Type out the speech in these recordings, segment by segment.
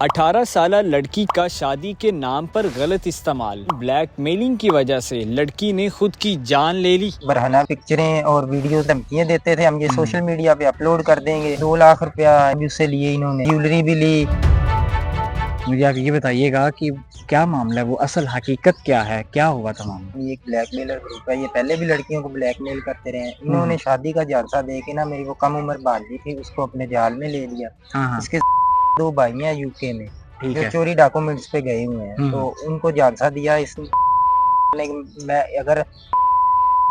18 साला लड़की का शादी के नाम पर गलत इस्तेमाल, ब्लैकमेलिंग की वजह से लड़की ने खुद की जान ले ली। बरहना पिक्चरें और वीडियो धमकियां देते थे, हम ये सोशल मीडिया पे अपलोड कर देंगे। 2 लाख रुपया भी उससे लिए इन्होंने, ज्वेलरी भी ली। मुझे आप ये बताइएगा कि क्या मामला है, वो असल हकीकत क्या है, क्या हुआ था मामला? ये एक ब्लैकमेलर ग्रुप है, ये पहले भी लड़कियों को ब्लैकमेल करते रहे हैं। इन्होंने शादी का झांसा दे के ना मेरी वो कम उम्र भांजी थी, उसको अपने जाल में ले लिया। हाँ, इसके 2 भाई हैं यूके में ठीक जो है। चोरी डॉक्यूमेंट्स पे गए हुए हैं, तो उनको झांसा दिया। मैं अगर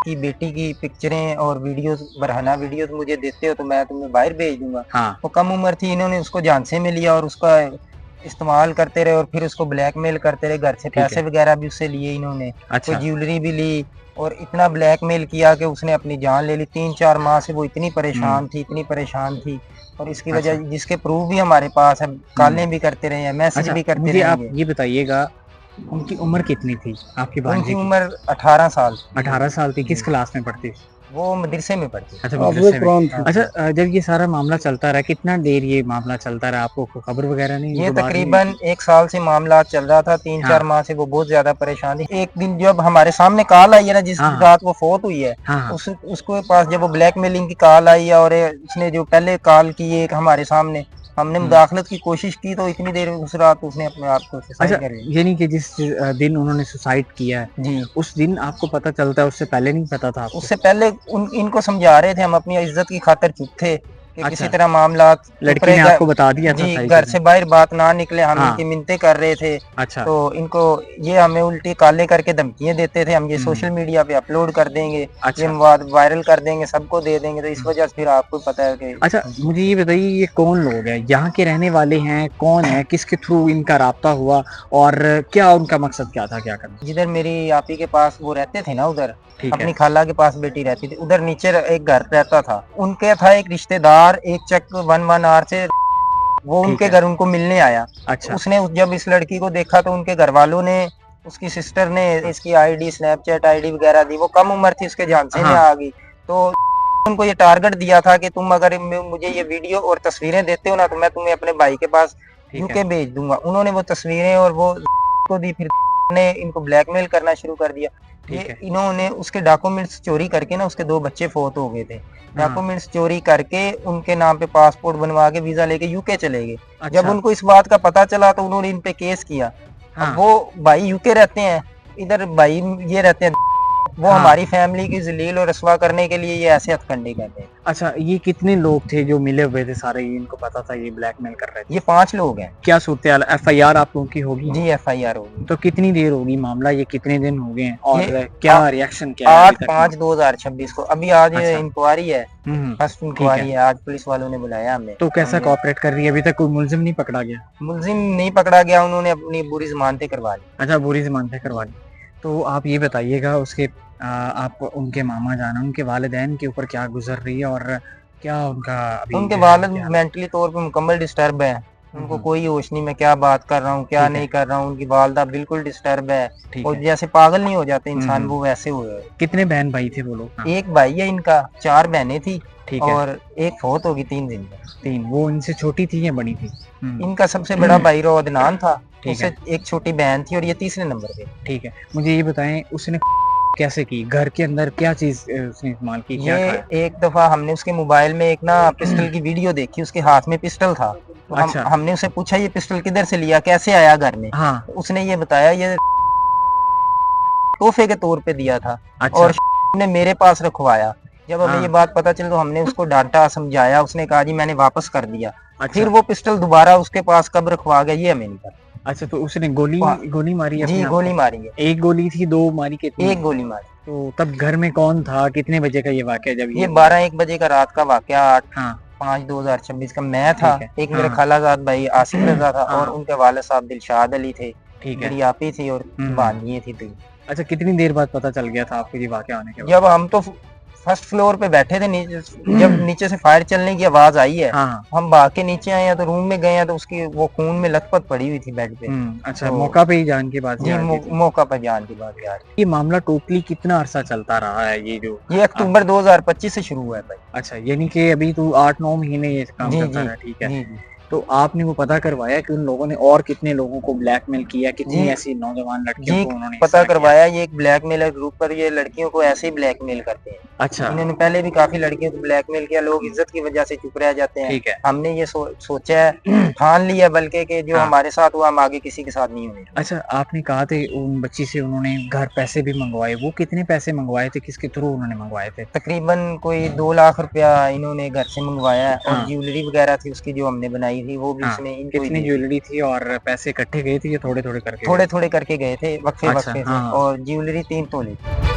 की बेटी की पिक्चरें और वीडियोस, बरहना वीडियोस मुझे देते हो तो मैं तुम्हें बाहर भेज दूंगा। हाँ, वो कम उम्र थी, इन्होंने उसको झांसे में लिया और उसका इस्तेमाल करते रहे और फिर उसको ब्लैकमेल करते रहे। घर से पैसे वगैरह भी उससे लिए इन्होंने, अच्छा। कोई ज्वेलरी भी ली और इतना ब्लैकमेल किया कि उसने अपनी जान ले ली। 3-4 माह से वो इतनी परेशान थी और इसकी वजह जिसके प्रूफ भी हमारे पास है, कॉलें भी करते रहे हैं, मैसेज भी करते मुझे आप रहेंगे। ये बताइएगा, उनकी उम्र कितनी थी आपकी उनकी भांजी की? उम्र 18 साल। 18 साल थी। किस क्लास में पढ़ती थी? वो मदरसे में पढ़ती। अच्छा, मदरसे में। अच्छा, जब ये सारा मामला चलता रहा, कितना देर ये मामला चलता रहा, आपको खबर वगैरह नहीं? ये इनको बाद में- तकरीबन 1 साल से मामला चल रहा था। 3-4 माह से वो बहुत ज्यादा परेशान थी। एक दिन जब हमारे सामने कॉल आई है ना, जिस रात वो फोत हुई है, उसको पास जब वो ब्लैकमेलिंग की कॉल आई है और उसने जो पहले कॉल की एक हमारे सामने, हमने मुदाखलत की कोशिश की तो इतनी देर उस रात उसने अपने आप को सुसाइड कर लिया। यानी कि जिस दिन उन्होंने सुसाइड किया है जी, उस दिन आपको पता चलता है, उससे पहले नहीं पता था आपको? उससे पहले इनको समझा रहे थे, हम अपनी इज्जत की खातिर चुप थे कि किसी तरह मामला लड़की ने आपको बता दिया था? जी, घर से बाहर बात ना निकले, हम हाँ। इनकी मिन्नतें कर रहे थे। अच्छा। तो इनको ये हमें उल्टी काले करके धमकियां देते थे, हम ये सोशल मीडिया पे अपलोड कर देंगे, ये वायरल कर देंगे, सबको दे देंगे। तो इस वजह से फिर आपको पता है कि अच्छा, मुझे ये बताइए, ये कौन लोग हैं, यहाँ के रहने वाले हैं, कौन है, किसके थ्रू इनका राब्ता हुआ और क्या उनका मकसद क्या था, क्या करना? जिधर मेरी आपी के पास वो रहते थे ना, उधर अपनी खाला के पास बेटी रहती थी, उधर नीचे एक घर रहता था। उनके था एक रिश्तेदार, एक चक 1 आवर से वो उनके घर उनको मिलने आया। अच्छा। उसने जब इस लड़की को देखा तो उनके घर वालों ने, उसकी सिस्टर ने इसकी आईडी, स्नैपचैट आईडी वगैरह दी। वो कम उम्र थी, उसके झांसे में आ गई। तो उनको ये टारगेट दिया था कि तुम अगर मुझे ये वीडियो और तस्वीरें देते हो ना तो मैं तुम्हें अपने भाई के पास यूके भेज दूंगा। उन्होंने वो तस्वीरें और वो को दी, फिर ने इनको ब्लैकमेल करना शुरू कर दिया। ये इन्होंने उसके डॉक्यूमेंट्स चोरी करके ना, उसके 2 बच्चे फोत हो गए थे, डॉक्यूमेंट्स चोरी करके उनके नाम पे पासपोर्ट बनवा के वीजा लेके यूके चले गए। जब उनको इस बात का पता चला तो उन्होंने इन पे केस किया। अब वो भाई यूके रहते हैं, इधर भाई ये रहते हैं, वो हमारी फैमिली की जलील और रसवा करने के लिए ये ऐसे हथकंडे करते हैं। अच्छा, ये कितने लोग थे जो मिले हुए थे सारे, इनको पता था ये ब्लैकमेल कर रहे थे? ये 5 लोग हैं। क्या सूरत-ए-हाल? FIR आप लोगों की होगी? जी, FIR होगी। तो कितनी देर होगी मामला, ये कितने दिन हो गए हैं और क्या रिएक्शन क्या है? 8/5/2026 को अभी आज इंक्वायरी है, फर्स्ट इंक्वायरी है, आज पुलिस वालों ने बुलाया हमें। तो कैसा कोऑपरेट कर रही है? अभी तक कोई मुलजिम नहीं पकड़ा गया? मुलजिम नहीं पकड़ा गया, उन्होंने अपनी बुरी जमानतें करवा ली। अच्छा, बुरी जमानतें करवा ली। तो आप ये बताइएगा, उसके आप उनके मामा जान, उनके वालिदैन के ऊपर क्या गुजर रही है और क्या उनका अभी? उनके वालिद मेंटली तौर पे मुकम्मल डिस्टर्ब है, उनको कोई होश नहीं, मैं क्या बात कर रहा हूँ क्या नहीं कर रहा हूँ। उनकी वालदा बिल्कुल डिस्टर्ब है और जैसे पागल नहीं हो जाते इंसान, वो वैसे हुए। कितने बहन भाई थे वो लोग? एक भाई है इनका, 4 बहनें थी और एक फौत होगी 3 दिन में। 3? वो इनसे छोटी थी या बड़ी थी? इनका सबसे बड़ा भाई रोदनान था, उससे एक छोटी बहन थी और ये तीसरे नंबर पे। ठीक है, मुझे ये बताएं, उसने कैसे की, घर के अंदर क्या चीज उसने इस्तेमाल की, क्या ये एक दफा हमने उसके मोबाइल में एक ना पिस्टल की वीडियो देखी, उसके हाथ में पिस्टल था। तो हमने उसे पूछा ये पिस्टल किधर से लिया, कैसे आया घर में? तो उसने ये बताया ये तोहफे के तौर पे दिया था और ने मेरे पास रखवाया। जब हमें ये बात पता चली तो हमने उसको डांटा, समझाया, उसने कहा जी मैंने वापस कर दिया। फिर वो पिस्टल दोबारा उसके पास कब रखवा गया ये हमें नहीं पता। अच्छा, तो उसने गोली मारी है? जी, गोली मारी है। एक गोली थी, 2 मारी? कितनी? एक गोली मारी। तो तब घर में कौन था, कितने बजे का ये वाकया? जब ये 12-1 बजे का रात का वाकया, 8/5/2026 का। मैं था, एक मेरे खालाजाद भाई आसिफ रजा था और उनके वालिद साहब दिलशाद अली थे, मेरी आपी थी और भांजी थी 3। अच्छा, कितनी देर बाद पता चल गया था आपको ये वाकया होने के बाद? जब हम तो फर्स्ट फ्लोर पे बैठे थे, जब नीचे से फायर चलने की आवाज आई है, हम भाग के नीचे आए हैं तो रूम में गए हैं तो उसकी वो खून में लथपथ पड़ी हुई थी बेड पे। अच्छा, मौका पे ही जान की बात? जी, मौका पर जान की बात यार। ये मामला टोटली कितना अरसा चलता रहा है? ये अक्टूबर 2025 से शुरू हुआ है भाई। अच्छा, यानी कि अभी तो 8-9 महीने ये काम चलता रहा। ठीक है, तो आपने वो पता करवाया कि उन लोगों ने और कितने लोगों को ब्लैकमेल किया, कितनी जी। ऐसी नौजवान लड़कियों जी, को उन्होंने इस पता तरह किया? करवाया। ये एक ब्लैकमेलर ग्रुप पर ये लड़कियों को ऐसे ही ब्लैकमेल करते हैं। अच्छा, इन्होंने पहले भी काफ़ी लड़कियों को ब्लैकमेल किया, लोग इज़्ज़त की वजह से चुप रह जाते हैं। ठीक है। हमने ये सोचा है, ठान लिया बल्कि कि जो हाँ। हमारे साथ हुआ हम आगे किसी के साथ नहीं होने देंगे। अच्छा, आपने कहा थे उन बच्ची से उन्होंने घर पैसे भी मंगवाए, वो कितने पैसे मंगवाए थे? किसके थ्रू उन्होंने मंगवाए थे? तकरीबन कोई 2 लाख रुपया इन्होंने घर से मंगवाया है और हाँ, ज्वेलरी वगैरह थी उसकी जो हमने बनाई थी, वो भी हाँ। उसने इनको ही कितनी दी थी। ज्वेलरी थी और पैसे इकट्ठे गए थे या थोड़े-थोड़े करके गए थे? थोड़े-थोड़े करके गए थे, अच्छा, वक्फे-वक्फे से हाँ, हाँ। और ज्वेलरी 3 तोले थी।